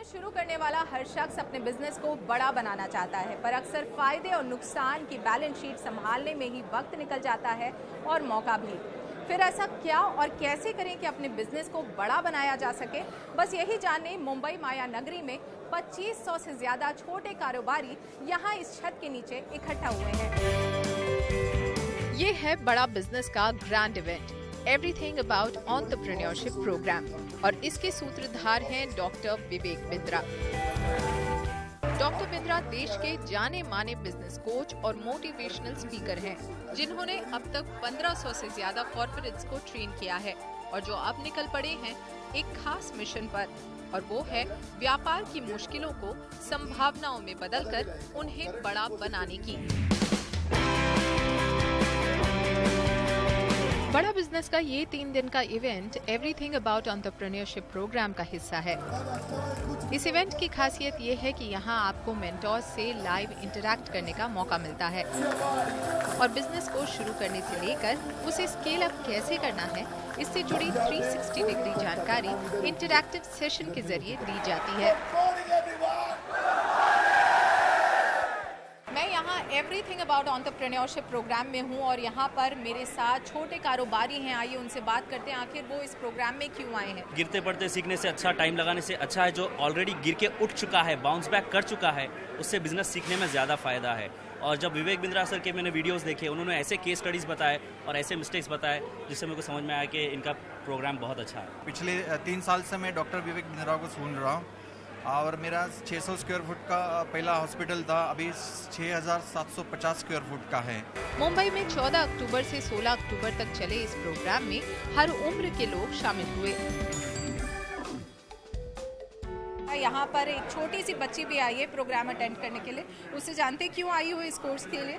शुरू करने वाला हर शख्स अपने बिजनेस को बड़ा बनाना चाहता है, पर अक्सर फायदे और नुकसान की बैलेंस शीट संभालने में ही वक्त निकल जाता है और मौका भी। फिर ऐसा क्या और कैसे करें कि अपने बिजनेस को बड़ा बनाया जा सके, बस यही जानने मुंबई माया नगरी में 2500 से ज्यादा छोटे कारोबारी यहाँ इस छत के नीचे इकट्ठा हुए हैं। ये है बड़ा बिजनेस का grand event, everything about entrepreneurship programme, और इसके सूत्रधार हैं डॉक्टर विवेक बिंद्रा। डॉक्टर बिंद्रा देश के जाने माने बिजनेस कोच और मोटिवेशनल स्पीकर हैं, जिन्होंने अब तक 1500 से ज्यादा कॉर्पोरेट्स को ट्रेन किया है और जो अब निकल पड़े हैं एक खास मिशन पर, और वो है व्यापार की मुश्किलों को संभावनाओं में बदलकर उन्हें बड़ा बनाने की। बड़ा बिजनेस का ये 3 दिन का event everything about entrepreneurship programme का हिस्सा है। इस इवेंट की खासियत ये है कि यहाँ आपको मेंटोर्स से लाइव इंटरैक्ट करने का मौका मिलता है और बिजनेस को शुरू करने से लेकर उसे स्केल अप कैसे करना है, इससे जुड़ी 360 डिग्री जानकारी इंटरैक्टिव सेशन के जरिए दी जाती है। मैं यहाँ एवरीथिंग अबाउट एंटरप्रेन्योरशिप प्रोग्राम में हूँ और यहाँ पर मेरे साथ छोटे कारोबारी हैं। आइए उनसे बात करते हैं, आखिर वो इस प्रोग्राम में क्यों आए हैं। गिरते पड़ते सीखने से अच्छा, टाइम लगाने से अच्छा है जो ऑलरेडी गिर के उठ चुका है, बाउंस बैक कर चुका है, उससे बिजनेस सीखने में ज़्यादा फायदा है। और जब विवेक बिंद्रा सर के मैंने वीडियोस देखे, उन्होंने ऐसे केस स्टडीज़ बताए और ऐसे मिस्टेक्स बताए जिससे मेरे को समझ में आया कि इनका प्रोग्राम बहुत अच्छा है। पिछले 3 साल से मैं डॉक्टर विवेक बिंद्रा को सुन रहा हूँ और मेरा 600 स्क्वायर फुट का पहला हॉस्पिटल था, अभी 6750 स्क्वायर फुट का है। मुंबई में 14 अक्टूबर से 16 अक्टूबर तक चले इस प्रोग्राम में हर उम्र के लोग शामिल हुए। यहाँ पर एक छोटी सी बच्ची भी आई है प्रोग्राम अटेंड करने के लिए, उससे जानते क्यों आई हो इस कोर्स के लिए।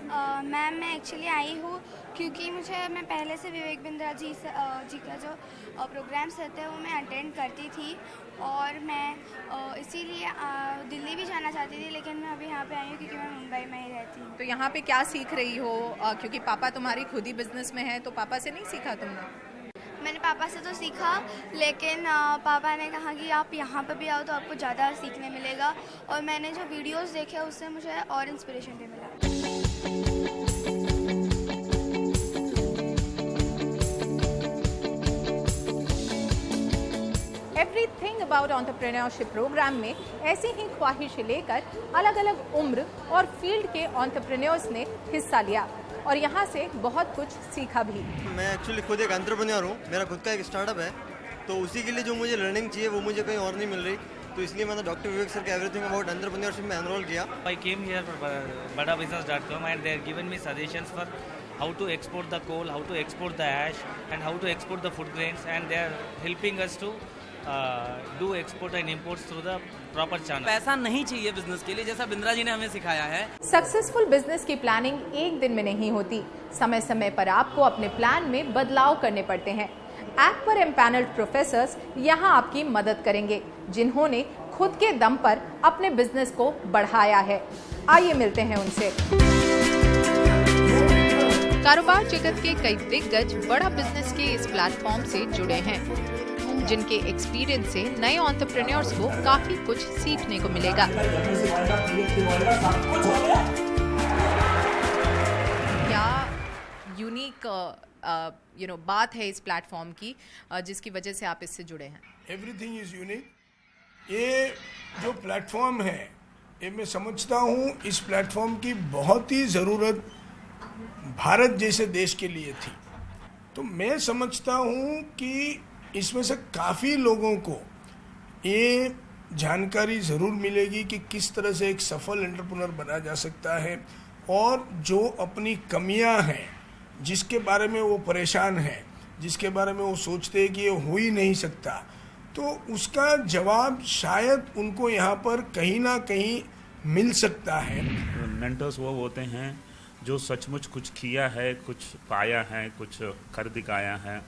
मैम मैं एक्चुअली आई हूँ क्योंकि मैं पहले से विवेक बिंद्रा जी का जो प्रोग्राम्स रहते हैं वो मैं अटेंड करती थी और मैं इसीलिए दिल्ली भी जाना चाहती थी, लेकिन मैं अभी यहाँ पे आई हूँ क्योंकि मैं मुंबई में ही रहती हूँ। तो यहाँ पे क्या सीख रही हो, क्योंकि पापा तुम्हारी खुद ही बिजनेस में है, तो पापा से नहीं सीखा तुमने? मैंने पापा से तो सीखा, लेकिन पापा ने कहा कि आप यहाँ पर भी आओ तो आपको ज़्यादा सीखने मिलेगा, और मैंने जो वीडियोस देखे उससे मुझे और इंस्पिरेशन भी मिला। एवरीथिंग अबाउट एंटरप्रेन्योरशिप प्रोग्राम में ऐसी ही ख्वाहिश लेकर अलग अलग उम्र और फील्ड के एंटरप्रेन्योर्स ने हिस्सा लिया और यहाँ से बहुत कुछ सीखा भी। मैं एक्चुअली खुद एक एंटरप्रेन्योर हूँ, मेरा खुद का एक स्टार्टअप है, तो उसी के लिए जो मुझे लर्निंग चाहिए वो मुझे कहीं और नहीं मिल रही, तो इसलिए मैंने डॉक्टर विवेक सर के एवरीथिंग अबाउट एंटरप्रेन्योरशिप में एनरोल किया। I came here for badabusiness.com and they have given me suggestions for how to export the coal, how to export the ash and how to export the food grains, and they are helping us to do export and imports through the proper channel. पैसा नहीं चाहिए business के लिए, जैसा बिंद्रा जी ने हमें सिखाया है। सक्सेसफुल बिजनेस की प्लानिंग एक दिन में नहीं होती, समय समय पर आपको अपने प्लान में बदलाव करने पड़ते हैं। ऐप पर एम्पैनल्ड प्रोफेसर्स यहाँ आपकी मदद करेंगे, जिन्होंने खुद के दम पर अपने बिजनेस को बढ़ाया है। आइए मिलते हैं उनसे। कारोबार जगत के कई दिग्गज बड़ा बिजनेस के इस प्लेटफॉर्म से जुड़े हैं, जिनके एक्सपीरियंस से नए एंटरप्रेन्योर्स को काफी कुछ सीखने को मिलेगा। क्या यूनिक बात है इस प्लेटफॉर्म की जिसकी वजह से आप इससे जुड़े हैं? Everything is unique. ये जो प्लेटफॉर्म है, ये मैं समझता हूँ इस प्लेटफॉर्म की बहुत ही ज़रूरत भारत जैसे देश के लिए थी। तो मैं समझता हूँ कि इसमें से काफ़ी लोगों को ये जानकारी ज़रूर मिलेगी कि किस तरह से एक सफल एंटरप्रेन्योर बना जा सकता है, और जो अपनी कमियां हैं, जिसके बारे में वो परेशान हैं, जिसके बारे में वो सोचते हैं कि ये हो ही नहीं सकता, तो उसका जवाब शायद उनको यहाँ पर कहीं ना कहीं मिल सकता है। मेंटर्स वो होते हैं जो सचमुच कुछ किया है, कुछ पाया है, कुछ कर दिखाया है।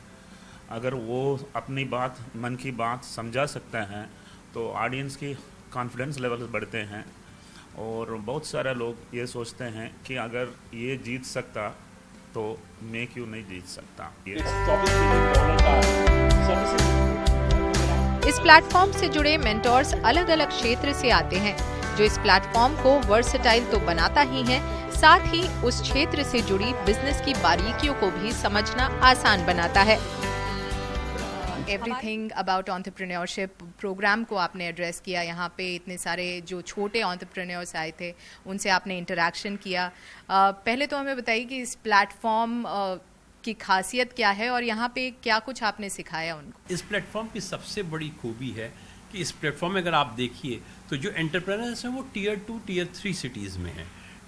अगर वो अपनी बात, मन की बात समझा सकते हैं तो ऑडियंस की कॉन्फिडेंस लेवल बढ़ते हैं, और बहुत सारे लोग ये सोचते हैं कि अगर ये जीत सकता तो मैं क्यों नहीं जीत सकता। इस प्लेटफॉर्म से जुड़े मेंटोर्स अलग अलग क्षेत्र से आते हैं, जो इस प्लेटफॉर्म को वर्सेटाइल तो बनाता ही है, साथ ही उस क्षेत्र से जुड़ी बिजनेस की बारीकियों को भी समझना आसान बनाता है। एवरीथिंग अबाउट एंटरप्रेन्योरशिप प्रोग्राम को आपने एड्रेस किया। यहाँ पे इतने सारे जो छोटे एंटरप्रेन्योर्स आए थे, उनसे आपने इंटरेक्शन किया। पहले तो हमें बताइए कि इस प्लेटफॉर्म की खासियत क्या है और यहाँ पे क्या कुछ आपने सिखाया उनको। इस प्लेटफॉर्म की सबसे बड़ी खूबी है कि इस प्लेटफॉर्म में अगर आप देखिए तो जो एंटरप्रेन्योर्स हैं वो टियर 2 टियर 3 सिटीज़ में हैं।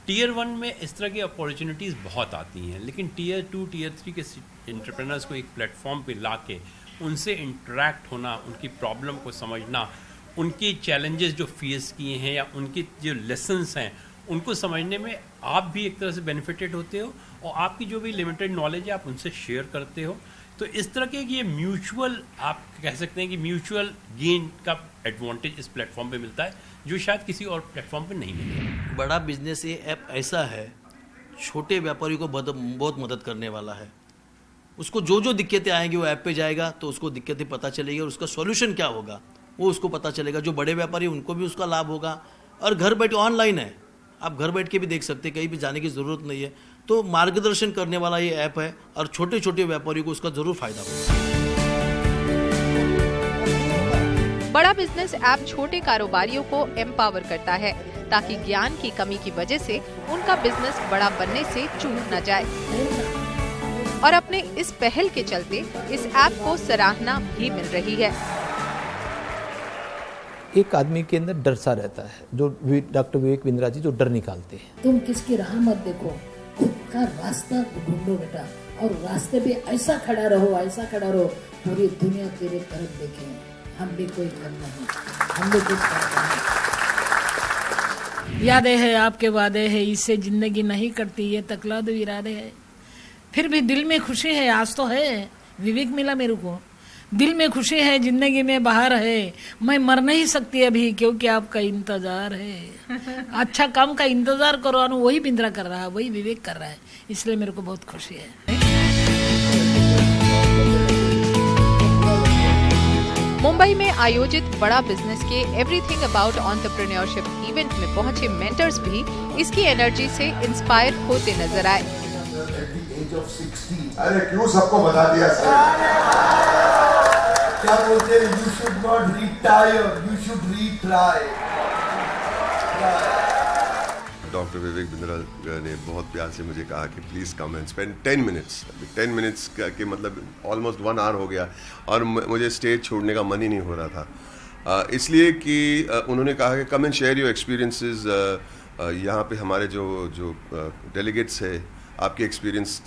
टियर 1 में इस तरह की अपॉर्चुनिटीज़ बहुत आती हैं, लेकिन टियर 2 टियर 3 के एंटरप्रेन्योर्स को एक प्लेटफॉर्म पे ला के उनसे इंटरेक्ट होना, उनकी प्रॉब्लम को समझना, उनके चैलेंजेस जो फेस किए हैं या उनके जो लेसन्स हैं उनको समझने में आप भी एक तरह से बेनिफिटेड होते हो और आपकी जो भी लिमिटेड नॉलेज है आप उनसे शेयर करते हो। तो इस तरह के ये म्यूचुअल, आप कह सकते हैं कि म्यूचुअल गेन का एडवांटेज इस प्लेटफॉर्म पे मिलता है जो शायद किसी और प्लेटफॉर्म पे नहीं मिलेगा। बड़ा बिजनेस ये ऐप ऐसा है, छोटे व्यापारी को बहुत मदद करने वाला है। उसको जो जो दिक्कतें आएंगी वो ऐप पे जाएगा तो उसको दिक्कतें पता चलेगी और उसका सॉल्यूशन क्या होगा वो उसको पता चलेगा। जो बड़े व्यापारी उनको भी उसका लाभ होगा और घर बैठे ऑनलाइन है, आप घर बैठ के भी देख सकते हैं, कहीं भी जाने की ज़रूरत नहीं है। तो मार्गदर्शन करने वाला ये ऐप है और छोटे छोटे व्यापारियों को उसका ज़रूर फायदा होगा। बड़ा बिजनेस ऐप छोटे कारोबारियों को एम्पावर करता है ताकि ज्ञान की कमी की वजह से उनका बिजनेस बड़ा बनने से चूक न जाए। और अपने इस पहल के चलते इस ऐप को सराहना भी मिल रही है। एक आदमी के अंदर डर सा रहता है, जो डॉक्टर विवेक बिंद्रा जी जो डर निकालते हैं। तुम किसकी राह मत देखो, खुद का रास्ता ढूंढो बेटा, और रास्ते पे ऐसा खड़ा रहो पूरी दुनिया तेरे तरफ देखे। हम भी कोई कम नहीं, हम भी कुछ नहीं। यादें है आपके वादे है, इससे जिंदगी नहीं करती, ये तकलाद इरादे है। फिर भी दिल में खुशी है, आज तो है विवेक मिला मेरे को, दिल में खुशी है, जिंदगी में बहार है। मैं मर नहीं सकती अभी क्योंकि आपका इंतजार है। अच्छा काम का इंतजार करो, वही बिंद्रा कर रहा है, वही विवेक कर रहा है, इसलिए मेरे को बहुत खुशी है। मुंबई में आयोजित बड़ा बिजनेस के एवरीथिंग अबाउट एंटरप्रेन्योरशिप इवेंट में पहुंचे मेंटर्स भी इसकी एनर्जी से इंस्पायर होते नजर आए। अरे क्यों सबको बता दिया सर? क्या बोलते हैं, you should not retire, you should retry. Doctor Vivek Bindra ने बहुत प्यार से मुझे कहा कि please come and spend 10 minutes. 10 minutes के मतलब ऑलमोस्ट 1 आवर हो गया और मुझे स्टेज छोड़ने का मन ही नहीं हो रहा था, इसलिए कि उन्होंने कहा कि come and share your experiences. यहाँ पे हमारे जो डेलीगेट्स है, आपके एक्सपीरियंस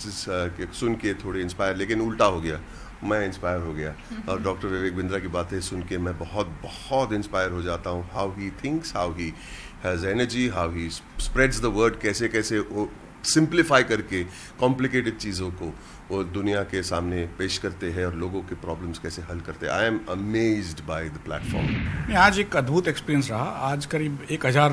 सुन के थोड़े इंस्पायर, लेकिन उल्टा हो गया, मैं इंस्पायर हो गया और डॉक्टर विवेक बिंद्रा की बातें सुन के मैं बहुत इंस्पायर हो जाता हूँ। How he thinks, how he has energy, how he spreads the word, कैसे वो सिंप्लीफाई करके कॉम्प्लिकेटेड चीज़ों को वो दुनिया के सामने पेश करते हैं और लोगों के प्रॉब्लम्स कैसे हल करते हैं। I am amazed by the platform. आज एक अद्भुत एक्सपीरियंस रहा। आज करीब 1000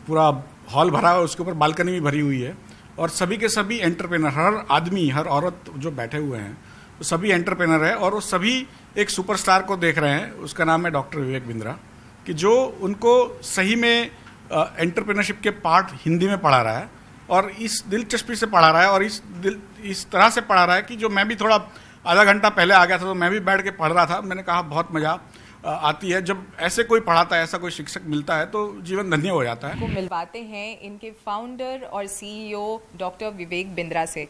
पूरा हॉल भरा है, उसके ऊपर बालकनी भी भरी हुई है और सभी के सभी एंटरप्रेनर, हर आदमी हर औरत जो बैठे हुए हैं वो सभी एंटरप्रेनर है और वो सभी एक सुपरस्टार को देख रहे हैं। उसका नाम है डॉक्टर विवेक बिंद्रा, कि जो उनको सही में एंटरप्रेनरशिप के पार्ट हिंदी में पढ़ा रहा है और इस दिलचस्पी से पढ़ा रहा है और इस तरह से पढ़ा रहा है कि जो मैं भी थोड़ा आधा घंटा पहले आ गया था तो मैं भी बैठ के पढ़ रहा था। मैंने कहा बहुत मज़ा आती है जब ऐसे कोई पढ़ाता है, ऐसा कोई शिक्षक मिलता है तो जीवन धन्य हो जाता है। को मिलवाते हैं इनके फाउंडर और सीईओ डॉक्टर विवेक बिंद्रा से।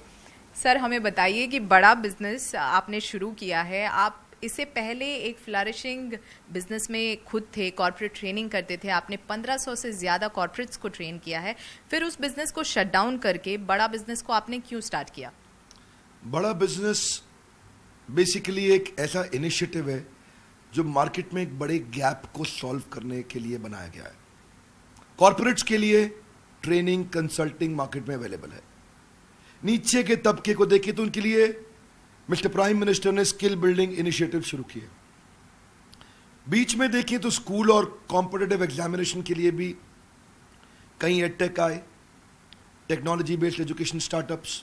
सर, हमें बताइए कि बड़ा बिजनेस आपने शुरू किया है, आप इससे पहले एक फ्लरिशिंग बिजनेस में खुद थे, कॉर्पोरेट ट्रेनिंग करते थे, आपने 1500 से ज़्यादा कॉर्पोरेट्स को ट्रेन किया है, फिर उस बिजनेस को शट डाउन करके बड़ा बिजनेस को आपने क्यों स्टार्ट किया? बड़ा बिजनेस बेसिकली एक ऐसा इनिशिएटिव है जो मार्केट में एक बड़े गैप को सॉल्व करने के लिए बनाया गया है। कॉर्पोरेट्स के लिए ट्रेनिंग कंसल्टिंग मार्केट में अवेलेबल है। नीचे के तबके को देखिए तो उनके लिए मिस्टर प्राइम मिनिस्टर ने स्किल बिल्डिंग इनिशिएटिव शुरू किए। बीच में देखिए तो स्कूल और कॉम्पिटिटिव एग्जामिनेशन के लिए भी कई एडटेक आए, टेक्नोलॉजी बेस्ड एजुकेशन स्टार्टअप्स,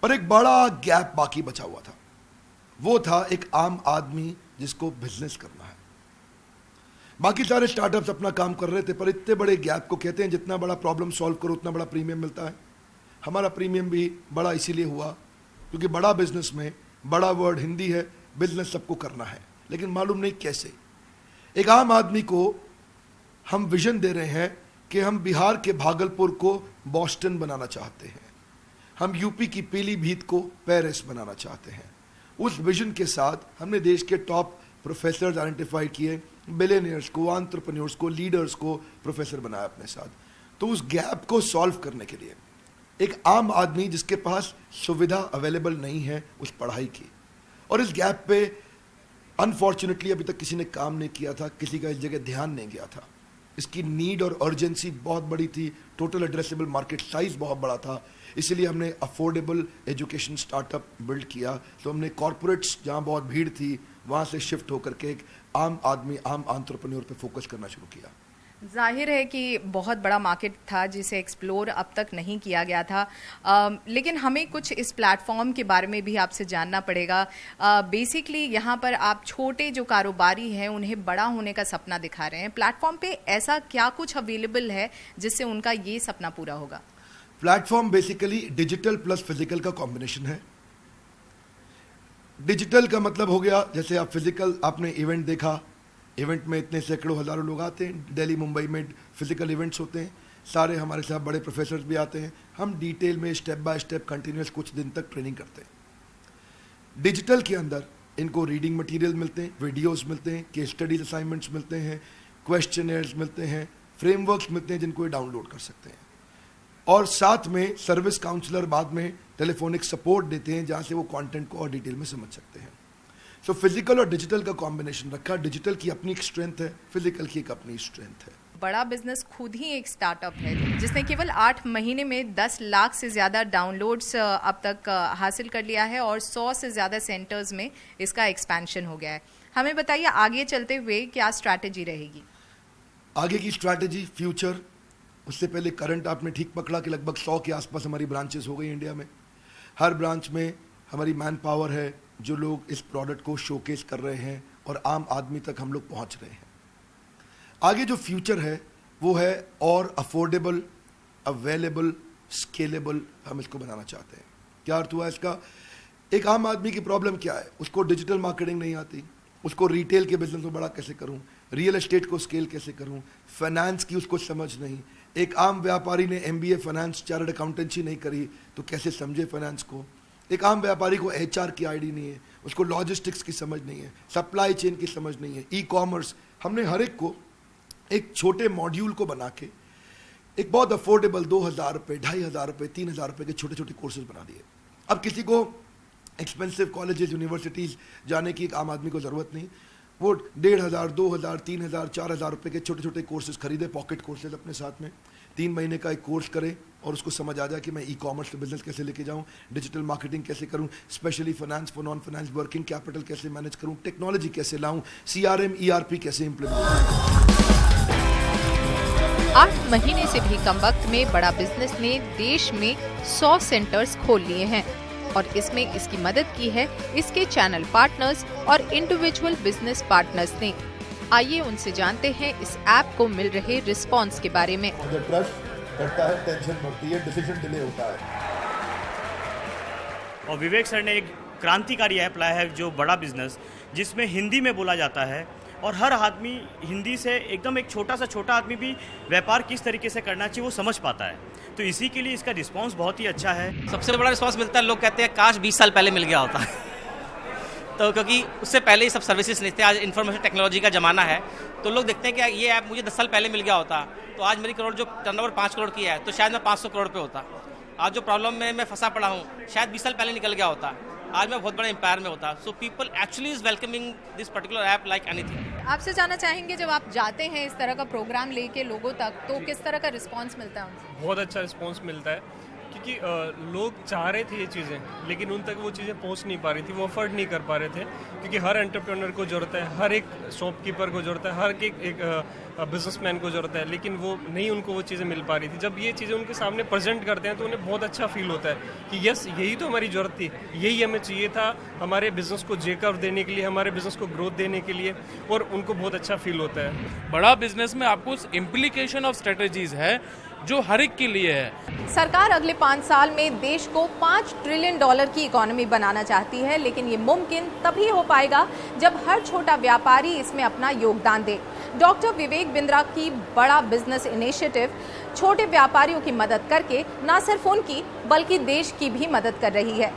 पर एक बड़ा गैप बाकी बचा हुआ था। वो था एक आम आदमी जिसको बिजनेस करना है। बाकी सारे स्टार्टअप्स अपना काम कर रहे थे, पर इतने बड़े गैप को कहते हैं जितना बड़ा प्रॉब्लम सॉल्व करो उतना बड़ा प्रीमियम मिलता है। हमारा प्रीमियम भी बड़ा इसीलिए हुआ क्योंकि बड़ा बिजनेस में बड़ा वर्ड हिंदी है, बिजनेस सबको करना है, लेकिन मालूम नहीं कैसे। एक आम आदमी को हम विजन दे रहे हैं कि हम बिहार के भागलपुर को बॉस्टन बनाना चाहते हैं, हम यूपी की पीलीभीत को पेरिस बनाना चाहते हैं। उस विजन के साथ हमने देश के टॉप प्रोफेसर्स आइडेंटिफाई किए, बिलियनियर्स को, एंटरप्रेन्योर्स को, लीडर्स को प्रोफेसर बनाया अपने साथ। तो उस गैप को सॉल्व करने के लिए एक आम आदमी जिसके पास सुविधा अवेलेबल नहीं है उस पढ़ाई की, और इस गैप पे अनफॉर्चुनेटली अभी तक किसी ने काम नहीं किया था, किसी का इस जगह ध्यान नहीं गया था। इसकी नीड और अर्जेंसी बहुत बड़ी थी, टोटल एड्रेसेबल मार्केट साइज बहुत बड़ा था, इसीलिए हमने अफोर्डेबल एजुकेशन स्टार्टअप बिल्ड किया। तो हमने कॉर्पोरेट्स जहाँ बहुत भीड़ थी वहाँ से शिफ्ट होकर के एक आम आदमी, आम एंटरप्रेन्योर पे फोकस करना शुरू किया। जाहिर है कि बहुत बड़ा मार्केट था जिसे एक्सप्लोर अब तक नहीं किया गया था, लेकिन हमें कुछ इस प्लेटफॉर्म के बारे में भी आपसे जानना पड़ेगा। बेसिकली यहाँ पर आप छोटे जो कारोबारी हैं उन्हें बड़ा होने का सपना दिखा रहे हैं। प्लेटफॉर्म पे ऐसा क्या कुछ अवेलेबल है जिससे उनका ये सपना पूरा होगा? Platform basically digital plus physical का कॉम्बिनेशन है। डिजिटल का मतलब हो गया, जैसे आप फिजिकल, आपने इवेंट देखा, इवेंट में इतने सैकड़ों हज़ारों लोग आते हैं, दिल्ली मुंबई में फिजिकल इवेंट्स होते हैं, सारे हमारे साथ बड़े प्रोफेसर्स भी आते हैं, हम डिटेल में स्टेप बाय स्टेप कंटिन्यूस कुछ दिन तक ट्रेनिंग करते हैं। डिजिटल के अंदर इनको रीडिंग मटेरियल मिलते हैं, वीडियोस मिलते हैं, केस स्टडीज असाइनमेंट्स मिलते हैं, क्वेश्चनर्स मिलते हैं, फ्रेमवर्क्स मिलते हैं जिनको ये डाउनलोड कर सकते हैं, और साथ में सर्विस काउंसलर बाद में टेलीफोनिक सपोर्ट देते हैं जहाँ से वो कंटेंट को और डिटेल में समझ सकते हैं। सो फिजिकल और डिजिटल का कॉम्बिनेशन रखा। डिजिटल की अपनी एक स्ट्रेंथ है, फिजिकल की एक अपनी स्ट्रेंथ है। बड़ा बिजनेस खुद ही एक स्टार्टअप है जिसने केवल 8 महीने में 10 लाख से ज़्यादा डाउनलोड्स अब तक हासिल कर लिया है और 100 से ज़्यादा सेंटर्स में इसका एक्सपेंशन हो गया है। हमें बताइए आगे चलते हुए क्या स्ट्रैटेजी रहेगी? आगे की स्ट्रैटेजी, फ्यूचर, उससे पहले करंट आपने ठीक पकड़ा कि लगभग 100 के आसपास हमारी ब्रांचेस हो गई इंडिया में। हर ब्रांच में हमारी मैन पावर है, जो लोग इस प्रोडक्ट को शोकेस कर रहे हैं और आम आदमी तक हम लोग पहुंच रहे हैं। आगे जो फ्यूचर है वो है और अफोर्डेबल, अवेलेबल, स्केलेबल हम इसको बनाना चाहते हैं। क्या अर्थ हुआ इसका? एक आम आदमी की प्रॉब्लम क्या है? उसको डिजिटल मार्केटिंग नहीं आती, उसको रिटेल के बिजनेस को बड़ा कैसे करूं, रियल एस्टेट को स्केल कैसे करूं, फाइनेंस की उसको समझ नहीं। एक आम व्यापारी ने MBA फाइनेंस, चार्टर्ड अकाउंटेंसी नहीं करी तो कैसे समझे फाइनेंस को। एक आम व्यापारी को HR की आईडी नहीं है, उसको लॉजिस्टिक्स की समझ नहीं है, सप्लाई चेन की समझ नहीं है, ई-कॉमर्स। हमने हर एक को एक छोटे मॉड्यूल को बना के एक बहुत अफोर्डेबल 2000 रुपये, 2500 रुपये, 3000 रुपये के छोटे छोटे कोर्सेज बना दिए। अब किसी को एक्सपेंसिव कॉलेजेस, यूनिवर्सिटीज़ जाने की एक आम आदमी को ज़रूरत नहीं, वो 1500, 2000, 3000, 4000 रुपये के छोटे छोटे कोर्सेज खरीदे, पॉकेट कोर्सेज अपने साथ में 3 महीने का एक कोर्स करे और उसको समझ आ जाए कि मैं ई-कॉमर्स बिजनेस कैसे लेके जाऊं, डिजिटल मार्केटिंग कैसे करूं, specially finance for non finance, working capital कैसे मैनेज करूं, टेक्नोलॉजी कैसे लाऊं, CRM, ERP कैसे इम्प्लीमेंट करूं। 8 महीने से भी कम वक्त में बड़ा बिजनेस ने देश में 100 सेंटर्स खोल लिए हैं और इसमें इसकी मदद की है इसके चैनल पार्टनर्स और इंडिविजुअल बिजनेस पार्टनर्स ने। आइए उनसे जानते हैं इस ऐप को मिल रहे रिस्पॉन्स के बारे में। ट्रस्ट करता है, टेंशन बढ़ती है, डिसीजन डिले होता है। और विवेक सर ने एक क्रांतिकारी ऐप लाया है जो बड़ा बिजनेस, जिसमें हिंदी में बोला जाता है और हर आदमी हिंदी से एकदम एक छोटा आदमी भी व्यापार किस तरीके से करना चाहिए वो समझ पाता है। तो इसी के लिए इसका रिस्पांस बहुत ही अच्छा है। सबसे बड़ा रिस्पांस मिलता है, लोग कहते हैं काश 20 साल पहले मिल गया होता तो क्योंकि उससे पहले ही सब सर्विसेज नहीं थे। आज इन्फॉर्मेशन टेक्नोलॉजी का ज़माना है तो लोग देखते हैं कि ये ऐप मुझे 10 साल पहले मिल गया होता तो आज मेरी करोड़ जो टर्नओवर 5 करोड़ की है तो शायद मैं 500 करोड़ पे होता। आज जो प्रॉब्लम में मैं फंसा पड़ा हूँ शायद 20 साल पहले निकल गया होता, आज मैं बहुत बड़े एम्पायर में होता। So people actually is welcoming this particular app like anything. आपसे जानना चाहेंगे जब आप जाते हैं इस तरह का प्रोग्राम लेके लोगों तक तो किस तरह का रिस्पांस मिलता है उनसे? बहुत अच्छा रिस्पांस मिलता है कि क्योंकि लोग चाह रहे थे ये चीज़ें लेकिन उन तक वो चीज़ें पहुंच नहीं पा रही थी, वो अफोर्ड नहीं कर पा रहे थे, क्योंकि हर एंटरप्रेन्योर को ज़रूरत है, हर एक शॉपकीपर को ज़रूरत है, हर एक बिजनेसमैन को ज़रूरत है, लेकिन वो नहीं, उनको वो चीज़ें मिल पा रही थी। जब ये चीज़ें उनके सामने प्रेजेंट करते हैं तो उन्हें बहुत अच्छा फील होता है कि यस, यही तो हमारी ज़रूरत थी, यही हमें चाहिए था हमारे बिजनेस को जेकअप देने के लिए, हमारे बिजनेस को ग्रोथ देने के लिए, और उनको बहुत अच्छा फील होता है। बड़ा बिजनेस में आपको इम्प्लीकेशन ऑफ स्ट्रेटजीज है जो हर एक के लिए है। सरकार अगले 5 साल में देश को $5 ट्रिलियन की इकोनॉमी बनाना चाहती है, लेकिन ये मुमकिन तभी हो पाएगा जब हर छोटा व्यापारी इसमें अपना योगदान दे। डॉक्टर विवेक बिंद्रा की बड़ा बिजनेस इनिशिएटिव छोटे व्यापारियों की मदद करके न सिर्फ उनकी बल्कि देश की भी मदद कर रही है।